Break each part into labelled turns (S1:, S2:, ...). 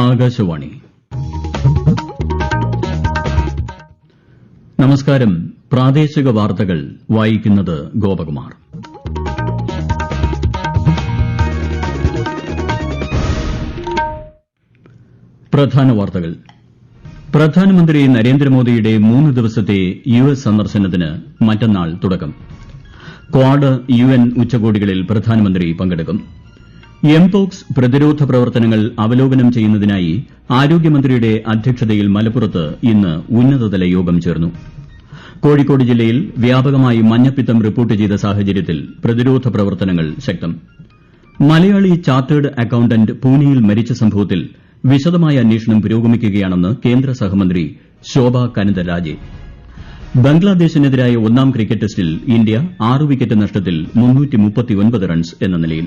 S1: ആകാശവാണി. നമസ്കാരം. പ്രാദേശിക വാർത്തകൾ വായിക്കുന്നത് ഗോപകുമാർ. പ്രധാന വാർത്തകൾ. പ്രധാനമന്ത്രി നരേന്ദ്രമോദിയുടെ 3 ദിവസത്തെ യുഎസ് സന്ദർശനത്തിന് മറ്റന്നാൾ തുടക്കം. ക്വാഡ് യുഎൻ ഉച്ചകോടികളിൽ പ്രധാനമന്ത്രി പങ്കെടുക്കും. എംപോക്സ് പ്രതിരോധ പ്രവർത്തനങ്ങൾ അവലോകനം ചെയ്യുന്നതിനായി ആരോഗ്യമന്ത്രിയുടെ അധ്യക്ഷതയിൽ മലപ്പുറത്ത് ഇന്ന് ഉന്നതതല യോഗം ചേർന്നു. കോഴിക്കോട് ജില്ലയിൽ വ്യാപകമായി മഞ്ഞപ്പിത്തം റിപ്പോർട്ട് ചെയ്ത സാഹചര്യത്തിൽ പ്രതിരോധ പ്രവർത്തനങ്ങൾ ശക്തം. മലയാളി ചാർട്ടേഡ് അക്കൌണ്ടന്റ് പൂനെയിൽ മരിച്ച സംഭവത്തിൽ വിശദമായ അന്വേഷണം പുരോഗമിക്കുകയാണെന്ന് കേന്ദ്ര സഹമന്ത്രി ശോഭ കരന്ദലാജെ. ബംഗ്ലാദേശിനെതിരായ 1ാം ക്രിക്കറ്റ് ടെസ്റ്റിൽ ഇന്ത്യ 6 വിക്കറ്റ് നഷ്ടത്തിൽ 339 റൺസ് എന്ന നിലയിൽ.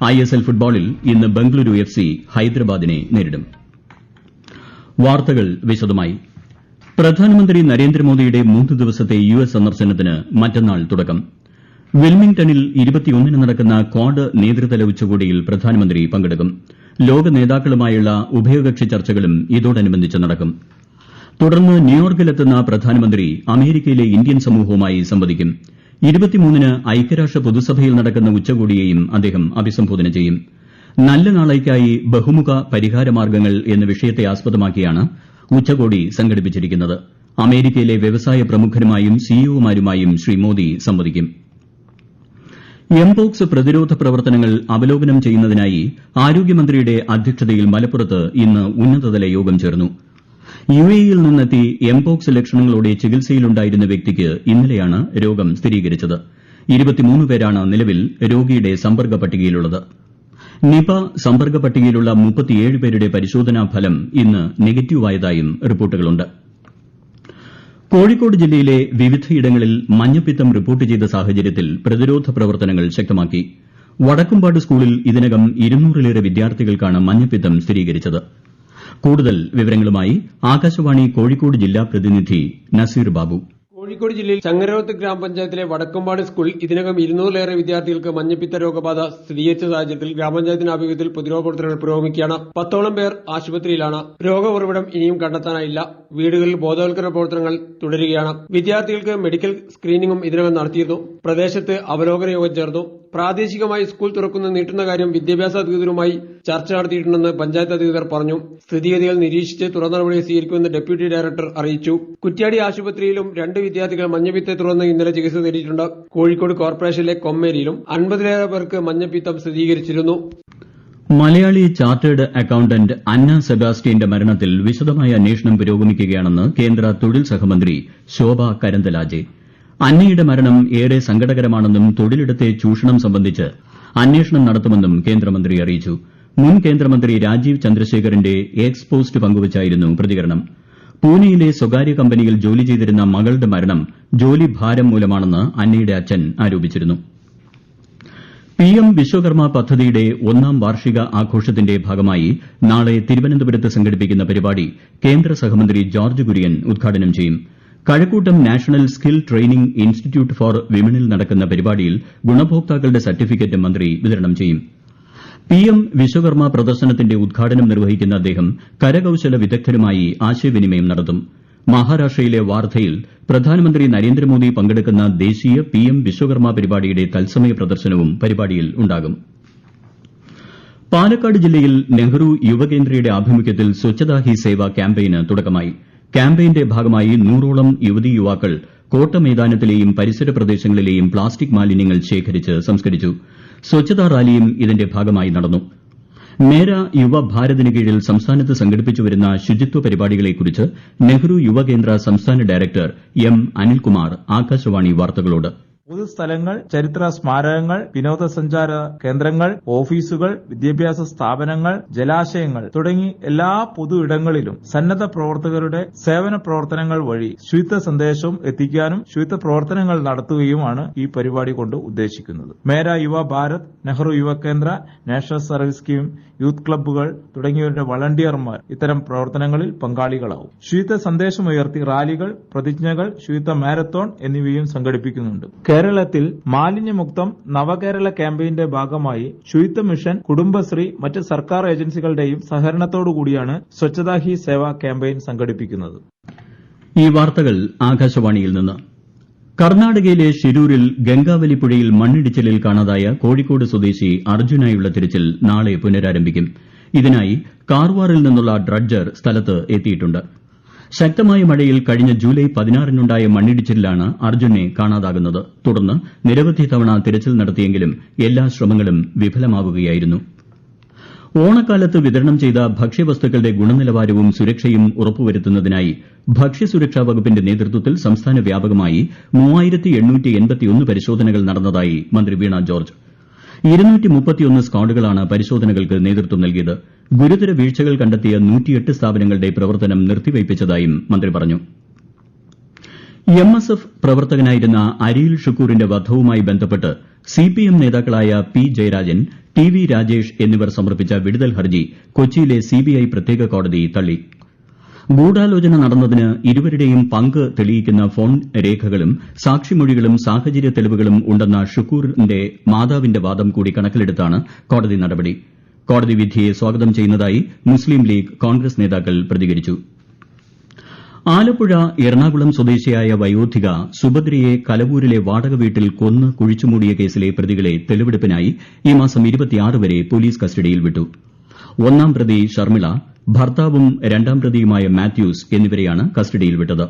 S1: ഐഎസ്എൽ ഫുട്ബോളിൽ ഇന്ന് ബംഗളൂരു എഫ്സി ഹൈദരാബാദിനെ നേരിടും. വാർത്തകൾ വിശദമായി. പ്രധാനമന്ത്രി നരേന്ദ്രമോദിയുടെ 3 ദിവസത്തെ യുഎസ് സന്ദർശനത്തിന് മറ്റന്നാൾ തുടക്കം. വിൽമിംഗ്ടണിൽ 21-ന് നടക്കുന്ന ക്വാഡ് നേതൃതല ഉച്ചകോടിയിൽ പ്രധാനമന്ത്രി പങ്കെടുക്കും. ലോക നേതാക്കളുമായുള്ള ഉഭയകക്ഷി ചർച്ചകളും ഇതോടനുബന്ധിച്ച് നടക്കും. തുടർന്ന് ന്യൂയോർക്കിലെത്തുന്ന പ്രധാനമന്ത്രി അമേരിക്കയിലെ ഇന്ത്യൻ സമൂഹവുമായി സംവദിക്കും. 23-ന് ഐക്യരാഷ്ട്ര പൊതുസഭയിൽ നടക്കുന്ന ഉച്ചകോടിയെയും അദ്ദേഹം അഭിസംബോധന ചെയ്യും. നല്ല നാളേക്കായി ബഹുമുഖ പരിഹാരമാർഗ്ഗങ്ങൾ എന്ന വിഷയത്തെ ആസ്പദമാക്കിയാണ് ഉച്ചകോടി സംഘടിപ്പിച്ചിരിക്കുന്നത്. അമേരിക്കയിലെ വ്യവസായ പ്രമുഖരുമായും സിഇഒമാരുമായും ശ്രീ മോദി സംവദിക്കും. എംപോക്സ് പ്രതിരോധ പ്രവർത്തനങ്ങൾ അവലോകനം ചെയ്യുന്നതിനായി ആരോഗ്യമന്ത്രിയുടെ അധ്യക്ഷതയിൽ മലപ്പുറത്ത് ഇന്ന് ഉന്നതതല യോഗം ചേർന്നു. യുഎഇയിൽ നിന്നെത്തി എംപോക്സ് ലക്ഷണങ്ങളോടെ ചികിത്സയിലുണ്ടായിരുന്ന വ്യക്തിക്ക് ഇന്നലെയാണ് രോഗം സ്ഥിരീകരിച്ചത്. 23 പേരാണ് നിലവിൽ രോഗിയുടെ സമ്പർക്ക പട്ടികയിലുള്ളത്. നിപ സമ്പർക്ക പട്ടികയിലുള്ള 37 പേരുടെ പരിശോധനാ ഫലം ഇന്ന് നെഗറ്റീവായതായും റിപ്പോർട്ടുകളുണ്ട്. കോഴിക്കോട് ജില്ലയിലെ വിവിധയിടങ്ങളിൽ മഞ്ഞപ്പിത്തം റിപ്പോർട്ട് ചെയ്ത സാഹചര്യത്തിൽ പ്രതിരോധ പ്രവർത്തനങ്ങൾ ശക്തമാക്കി. വടക്കുംപാട് സ്കൂളിൽ ഇതിനകം 200-ലേറെ വിദ്യാർത്ഥികൾക്കാണ് മഞ്ഞപ്പിത്തം സ്ഥിരീകരിച്ചത്. കൂടുതൽ വിവരങ്ങളുമായി ആകാശവാണി കോഴിക്കോട് ജില്ലാ പ്രതിനിധി നസീർ ബാബു.
S2: കോഴിക്കോട് ജില്ലയിൽ ചങ്ങരോത്ത് ഗ്രാമപഞ്ചായത്തിലെ വടക്കമ്പാട് സ്കൂളിൽ ഇതിനകം 200-ലേറെ വിദ്യാർത്ഥികൾക്ക് മഞ്ഞപ്പിത്ത രോഗബാധ സ്ഥിരീകരിച്ച സാഹചര്യത്തിൽ ഗ്രാമപഞ്ചായത്തിന്റെ ആഭിമുഖ്യത്തിൽ പ്രതിരോധ പ്രവർത്തനങ്ങൾ പുരോഗമിക്കുകയാണ്. 10ഓളം പേർ ആശുപത്രിയിലാണ്. രോഗ ഉറവിടം ഇനിയും കണ്ടെത്താനായില്ല. വീടുകളിൽ ബോധവൽക്കരണ പ്രവർത്തനങ്ങൾ തുടരുകയാണ്. വിദ്യാർത്ഥികൾക്ക് മെഡിക്കൽ സ്ക്രീനിംഗും ഇതിനകം നടത്തിയിരുന്നു. പ്രദേശത്ത് അവലോകന യോഗം ചേർന്നു. പ്രാദേശികമായി സ്കൂൾ തുറക്കുന്നത് നീട്ടുന്ന കാര്യം വിദ്യാഭ്യാസ അധികൃതരുമായി ചർച്ച നടത്തിയിട്ടുണ്ടെന്ന് പഞ്ചായത്ത് അധികൃതർ പറഞ്ഞു. സ്ഥിതിഗതികൾ നിരീക്ഷിച്ച് തുടർ നടപടികൾ സ്വീകരിക്കുമെന്ന് ഡെപ്യൂട്ടി ഡയറക്ടർ അറിയിച്ചു. കുറ്റ്യാടി ആശുപത്രിയിലും 2 വിദ്യാർത്ഥികൾ മഞ്ഞപ്പിത്തത്തെ തുടർന്ന് ഇന്നലെ ചികിത്സ തേടിയിട്ടുണ്ട്. കോഴിക്കോട് കോർപ്പറേഷനിലെ കൊമ്മേരിയിലും 50-ലേറെ പേർക്ക് മഞ്ഞപ്പിത്തം സ്ഥിരീകരിച്ചിരുന്നു.
S1: മലയാളി ചാർട്ടേഡ് അക്കൌണ്ടന്റ് അന്ന സെബാസ്റ്റ്യന്റെ മരണത്തിൽ വിശദമായ അന്വേഷണം പുരോഗമിക്കുകയാണെന്ന് കേന്ദ്ര തൊഴിൽ സഹമന്ത്രി ശോഭ കരന്ദലാജെ. അന്നയുടെ മരണം ഏറെ സങ്കടകരമാണെന്നും തൊഴിലിടത്തെ ചൂഷണം സംബന്ധിച്ച് അന്വേഷണം നടത്തുമെന്നും കേന്ദ്രമന്ത്രി അറിയിച്ചു. മുൻ കേന്ദ്രമന്ത്രി രാജീവ് ചന്ദ്രശേഖറിന്റെ എക്സ് പോസ്റ്റ് പങ്കുവച്ചായിരുന്നു പ്രതികരണം. പൂനെയിലെ സ്വകാര്യ കമ്പനിയിൽ ജോലി ചെയ്തിരുന്ന മകളുടെ മരണം ജോലിഭാരം മൂലമാണെന്ന് അന്നയുടെ അച്ഛൻ ആരോപിച്ചിരുന്നു. പിഎം വിശ്വകർമ്മ പദ്ധതിയുടെ 1ാം വാർഷിക ആഘോഷത്തിന്റെ ഭാഗമായി നാളെ തിരുവനന്തപുരത്ത് സംഘടിപ്പിക്കുന്ന പരിപാടി കേന്ദ്ര സഹമന്ത്രി ജോർജ് കുര്യൻ ഉദ്ഘാടനം ചെയ്യും. Kazhakoottam national skill training institute for വിമനിൽ നടക്കുന്ന പരിപാടിയിൽ ഗുണഭോക്താക്കളുടെ സർട്ടിഫിക്കറ്റ് മന്ത്രി വിതരണം ചെയ്യും. പിഎം വിശ്വകർമ്മ പ്രദർശനത്തിന്റെ ഉദ്ഘാടനം നിർവഹിക്കുന്ന അദ്ദേഹം കരകൌശല വിദഗ്ധരുമായി ആശയവിനിമയം നടത്തും. മഹാരാഷ്ട്രയിലെ വാർധയിൽ പ്രധാനമന്ത്രി നരേന്ദ്രമോദി പങ്കെടുക്കുന്ന ദേശീയ പിഎം വിശ്വകർമ്മ പരിപാടിയുടെ തത്സമയ പ്രദർശനവും പരിപാടിയിൽ ഉണ്ടാകും. പാലക്കാട് ജില്ലയിൽ നെഹ്റു യുവകേന്ദ്രയുടെ ആഭിമുഖ്യത്തിൽ സ്വച്ഛതാ ഹി സേവ ക്യാമ്പയിന് തുടക്കമായി. ക്യാമ്പയിന്റെ ഭാഗമായി 100ഓളം യുവതീ യുവാക്കൾ കോട്ടമൈതാനത്തിലെയും പരിസര പ്രദേശങ്ങളിലെയും പ്ലാസ്റ്റിക് മാലിന്യങ്ങൾ ശേഖരിച്ച് സംസ്കരിച്ചു. സ്വച്ഛതാ റാലിയും ഇതിന്റെ ഭാഗമായി നടന്നു. മേര യുവ ഭാരതിന് കീഴിൽ സംസ്ഥാനത്ത് സംഘടിപ്പിച്ചുവരുന്ന ശുചിത്വ പരിപാടികളെക്കുറിച്ച് നെഹ്റു യുവകേന്ദ്ര സംസ്ഥാന ഡയറക്ടർ എം അനിൽകുമാർ ആകാശവാണി വാർത്തകളോട്.
S3: പൊതുസ്ഥലങ്ങൾ, ചരിത്ര സ്മാരകങ്ങൾ, വിനോദസഞ്ചാര കേന്ദ്രങ്ങൾ, ഓഫീസുകൾ, വിദ്യാഭ്യാസ സ്ഥാപനങ്ങൾ, ജലാശയങ്ങൾ തുടങ്ങി എല്ലാ പൊതു ഇടങ്ങളിലും സന്നദ്ധ പ്രവർത്തകരുടെ സേവന പ്രവർത്തനങ്ങൾ വഴി ശുചിത്വ സന്ദേശവും എത്തിക്കാനും ശുചിത്വ പ്രവർത്തനങ്ങൾ നടത്തുകയുമാണ് ഈ പരിപാടി കൊണ്ട് ഉദ്ദേശിക്കുന്നത്. മേര യുവ ഭാരത്, നെഹ്റു യുവകേന്ദ്ര, നാഷണൽ സർവീസ് സ്കീം യൂത്ത് ക്ലബ്ബുകൾ തുടങ്ങിയവരുടെ വളണ്ടിയർമാർ ഇത്തരം പ്രവർത്തനങ്ങളിൽ പങ്കാളികളാവും. ശുചിത്വ സന്ദേശമുയർത്തി റാലികൾ, പ്രതിജ്ഞകൾ, ശുചിത്വ മാരത്തോൺ എന്നിവയും സംഘടിപ്പിക്കുന്നുണ്ട്. കേരളത്തിൽ മാലിന്യമുക്തം നവകേരള ക്യാമ്പയിന്റെ ഭാഗമായി ശുചിത്വ മിഷൻ, കുടുംബശ്രീ, മറ്റ് സർക്കാർ ഏജൻസികളുടെയും സഹകരണത്തോടുകൂടിയാണ് സ്വച്ഛതാ ഹി സേവ ക്യാമ്പയിൻ സംഘടിപ്പിക്കുന്നത്.
S1: ഈ വാർത്തകൾ ആകാശവാണിയിൽ നിന്ന്. കർണാടകയിലെ ഷിരൂരിൽ ഗംഗാവലി പുഴയിൽ മണ്ണിടിച്ചിലിൽ കാണാതായ കോഴിക്കോട് സ്വദേശി അർജുനായുള്ള തിരച്ചിൽ നാളെ പുനരാരംഭിക്കും. ഇതിനായി കാർവാറിൽ നിന്നുള്ള ഡ്രഡ്ജർ സ്ഥലത്ത് എത്തിയിട്ടുണ്ട്. ശക്തമായ മഴയിൽ കഴിഞ്ഞ ജൂലൈ 16-നുണ്ടായ മണ്ണിടിച്ചിലിലാണ് അർജുനെ കാണാതാകുന്നത്. തുടർന്ന് നിരവധി തവണ തിരച്ചിൽ നടത്തിയെങ്കിലും എല്ലാ ശ്രമങ്ങളും വിഫലമാവുകയായിരുന്നു. ഓണക്കാലത്ത് വിതരണം ചെയ്ത ഭക്ഷ്യവസ്തുക്കളുടെ ഗുണനിലവാരവും സുരക്ഷയും ഉറപ്പുവരുത്തുന്നതിനായി ഭക്ഷ്യസുരക്ഷാ വകുപ്പിന്റെ നേതൃത്വത്തിൽ സംസ്ഥാന വ്യാപകമായി 3881 പരിശോധനകൾ നടന്നതായി മന്ത്രി വീണ ജോർജ്. 231 സ്ക്വാഡുകളാണ് പരിശോധനകൾക്ക് നേതൃത്വം നൽകിയത്. ഗുരുതര വീഴ്ചകൾ കണ്ടെത്തിയ 108 സ്ഥാപനങ്ങളുടെ പ്രവർത്തനം നിർത്തിവയ്പ്പിച്ചതായും മന്ത്രി പറഞ്ഞു. MSF പ്രവർത്തകനായിരുന്ന അരിയിൽ ഷുക്കൂറിന്റെ വധവുമായി ബന്ധപ്പെട്ട് CPM നേതാക്കളായ പി ജയരാജൻ, TV രാജേഷ് എന്നിവർ സമർപ്പിച്ച വിടുതൽ ഹർജി കൊച്ചിയിലെ CBI പ്രത്യേക കോടതി തള്ളി. ഗൂഢാലോചന നടന്നതിന് ഇരുവരുടെയും പങ്ക് തെളിയിക്കുന്ന ഫോൺ രേഖകളും സാക്ഷിമൊഴികളും സാഹചര്യ തെളിവുകളും ഉണ്ടെന്ന ഷുക്കൂറിന്റെ മാതാവിന്റെ വാദം കൂടി കണക്കിലെടുത്താണ് കോടതി നടപടി. കോടതി വിധിയെ സ്വാഗതം ചെയ്യുന്നതായി മുസ്ലിം ലീഗ്, കോൺഗ്രസ് നേതാക്കൾ പ്രതികരിച്ചു. ആലപ്പുഴ എറണാകുളം സ്വദേശിയായ വയോധിക സുഭദ്രയെ കലവൂരിലെ വാടക വീട്ടിൽ കൊന്ന് കുഴിച്ചുമൂടിയ കേസിലെ പ്രതികളെ തെളിവെടുപ്പിനായി ഈ മാസം 26 വരെ പോലീസ് കസ്റ്റഡിയിൽ വിട്ടു. ഒന്നാം പ്രതി ഷർമിള, ഭർത്താവും രണ്ടാം പ്രതിയുമായ മാത്യൂസ് എന്നിവരെയാണ് കസ്റ്റഡിയിൽ വിട്ടത്.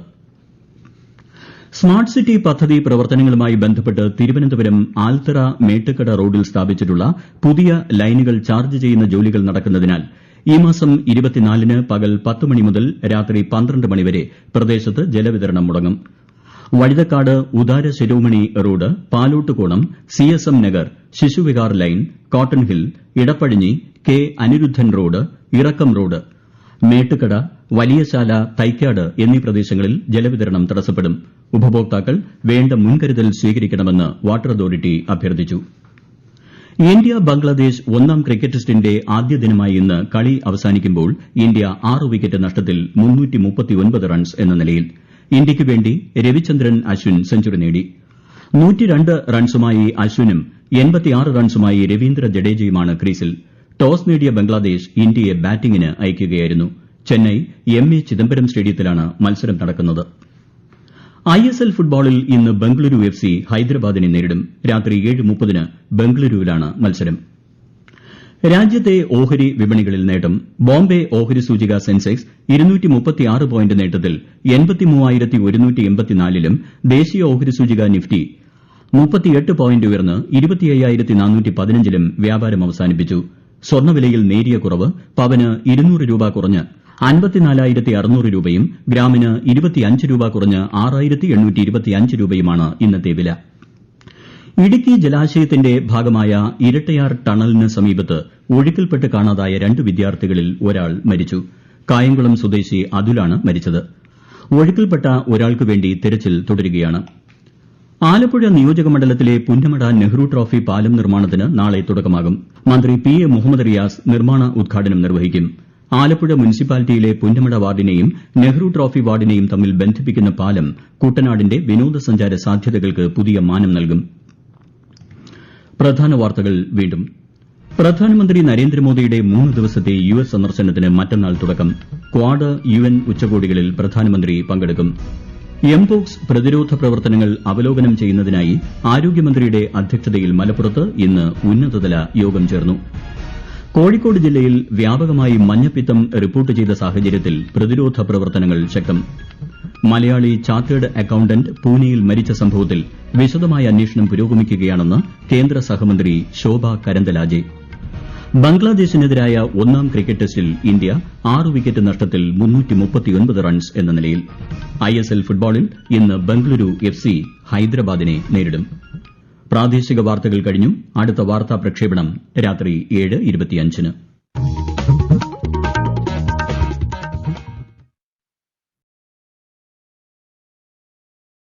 S1: സ്മാർട്ട് സിറ്റി പദ്ധതി പ്രവർത്തനങ്ങളുമായി ബന്ധപ്പെട്ട് തിരുവനന്തപുരം ആൽത്തറ മേട്ടുക്കട റോഡിൽ സ്ഥാപിച്ചിട്ടുള്ള പുതിയ ലൈനുകൾ ചാർജ് ചെയ്യുന്ന ജോലികൾ നടക്കുന്നതിനാൽ ഈ മാസം 24-ന് പകൽ 10 മണി മുതൽ രാത്രി 12 മണി വരെ പ്രദേശത്ത് ജലവിതരണം മുടങ്ങും. Vazhuthacaud Udara Shiromani road, Palottukonam, CSM Nagar, Sisuvihar lane, cotton hill, Edappazhinji, K Aniruddhan road, Irakkam road, Mettukkada, Valiyasala, Thycaud എന്നീ പ്രദേശങ്ങളിൽ ജലവിതരണം തടസ്സപ്പെടും. ഉപഭോക്താക്കൾ വേണ്ട മുൻകരുതൽ സ്വീകരിക്കണമെന്ന് വാട്ടർ അതോറിറ്റി അഭ്യർത്ഥിച്ചു. ഇന്ത്യ ബംഗ്ലാദേശ് ഒന്നാം ക്രിക്കറ്റ് ടെസ്റ്റിന്റെ ആദ്യ ദിനമായ ഇന്ന് കളി അവസാനിക്കുമ്പോൾ ഇന്ത്യ 6 വിക്കറ്റ് നഷ്ടത്തിൽ 339 റൺസ് എന്ന നിലയിൽ. ഇന്ത്യയ്ക്ക് വേണ്ടി രവിചന്ദ്രൻ അശ്വിൻ സെഞ്ചുറി നേടി. 102 റൺസുമായി അശ്വിനും 86 റൺസുമായി രവീന്ദ്ര ജഡേജയുമാണ് ക്രീസിൽ. ടോസ് നേടിയ ബംഗ്ലാദേശ് ഇന്ത്യയെ ബാറ്റിംഗിന് അയക്കുകയായിരുന്നു. ചെന്നൈ MA ചിദംബരം സ്റ്റേഡിയത്തിലാണ് മത്സരം നടക്കുന്നത്. ISL ഫുട്ബോളിൽ ഇന്ന് ബംഗളൂരു FC ഹൈദരാബാദിനെ നേരിടും. രാത്രി 7:30-ന് ബംഗളൂരുവിലാണ് മത്സരം. രാജ്യത്തെ ഓഹരി വിപണികളിൽ നേട്ടം. ബോംബെ ഓഹരി സൂചിക സെൻസെക്സ് 236 പോയിന്റ് നേട്ടത്തിൽ 83,184-ലും ദേശീയ ഓഹരി സൂചിക നിഫ്റ്റി 38 പോയിന്റ് ഉയർന്ന് 25,415-ലും വ്യാപാരം അവസാനിപ്പിച്ചു. സ്വർണ്ണവിലയിൽ നേരിയ കുറവ്. പവന് 200 രൂപ കുറഞ്ഞ് 54,600 രൂപയും ഗ്രാമിന് 25 രൂപ കുറഞ്ഞ് 6,825 രൂപയുമാണ് ഇന്നത്തെ വില. ഇടുക്കി ജലാശയത്തിന്റെ ഭാഗമായ ഇരട്ടയാർ ടണലിന് സമീപത്ത് ഒഴുക്കിൽപ്പെട്ട് കാണാതായ 2 വിദ്യാർത്ഥികളിൽ ഒരാൾ മരിച്ചു. കായംകുളം സ്വദേശി അതുലാണ് മരിച്ചത്. ഒഴുക്കിൽപ്പെട്ട ഒരാൾക്ക് വേണ്ടി തെരച്ചിൽ തുടരുകയാണ്. ആലപ്പുഴ നിയോജക മണ്ഡലത്തിലെ പുന്നമട നെഹ്റു ട്രോഫി പാലം നിർമ്മാണത്തിന് നാളെ തുടക്കമാകും. മന്ത്രി PA മുഹമ്മദ് റിയാസ് നിർമ്മാണ ഉദ്ഘാടനം നിർവഹിക്കും. ആലപ്പുഴ മുനിസിപ്പാലിറ്റിയിലെ പുന്നമട വാർഡിനെയും നെഹ്റു ട്രോഫി വാർഡിനെയും തമ്മിൽ ബന്ധിപ്പിക്കുന്ന പാലം കുട്ടനാടിന്റെ വിനോദസഞ്ചാര സാധ്യതകൾക്ക് പുതിയ മാനം നൽകും. പ്രധാന വാർത്തകൾ വീണ്ടും. പ്രധാനമന്ത്രി നരേന്ദ്രമോദിയുടെ 3 ദിവസത്തെ US സന്ദർശനത്തിന് മറ്റന്നാൾ തുടക്കം. ക്വാഡ് UN ഉച്ചകോടികളിൽ പ്രധാനമന്ത്രി പങ്കെടുക്കും. എംപോക്സ് പ്രതിരോധ പ്രവർത്തനങ്ങൾ അവലോകനം ചെയ്യുന്നതിനായി ആരോഗ്യമന്ത്രിയുടെ അധ്യക്ഷതയിൽ മലപ്പുറത്ത് ഇന്ന് ഉന്നതതല യോഗം ചേർന്നു. കോഴിക്കോട് ജില്ലയിൽ വ്യാപകമായി മഞ്ഞപ്പിത്തം റിപ്പോർട്ട് ചെയ്ത സാഹചര്യത്തിൽ പ്രതിരോധ പ്രവർത്തനങ്ങൾ ശക്തം. മലയാളി ചാർട്ടേഡ് അക്കൌണ്ടന്റ് പൂനെയിൽ മരിച്ച സംഭവത്തിൽ വിശദമായ അന്വേഷണം പുരോഗമിക്കുകയാണെന്ന് കേന്ദ്ര സഹമന്ത്രി ശോഭ കരന്തലാജെ. ബംഗ്ലാദേശിനെതിരായ ഒന്നാം ക്രിക്കറ്റ് ടെസ്റ്റിൽ ഇന്ത്യ 6 വിക്കറ്റ് നഷ്ടത്തിൽ 339 റൺസ് എന്ന നിലയിൽ. ISL ഫുട്ബോളിൽ ഇന്ന് ബംഗളൂരു FC ഹൈദരാബാദിനെ നേരിടും. പ്രാദേശിക വാർത്തകൾ കഴിഞ്ഞു. അടുത്ത വാർത്താ പ്രക്ഷേപണം രാത്രി 7:25-ന്.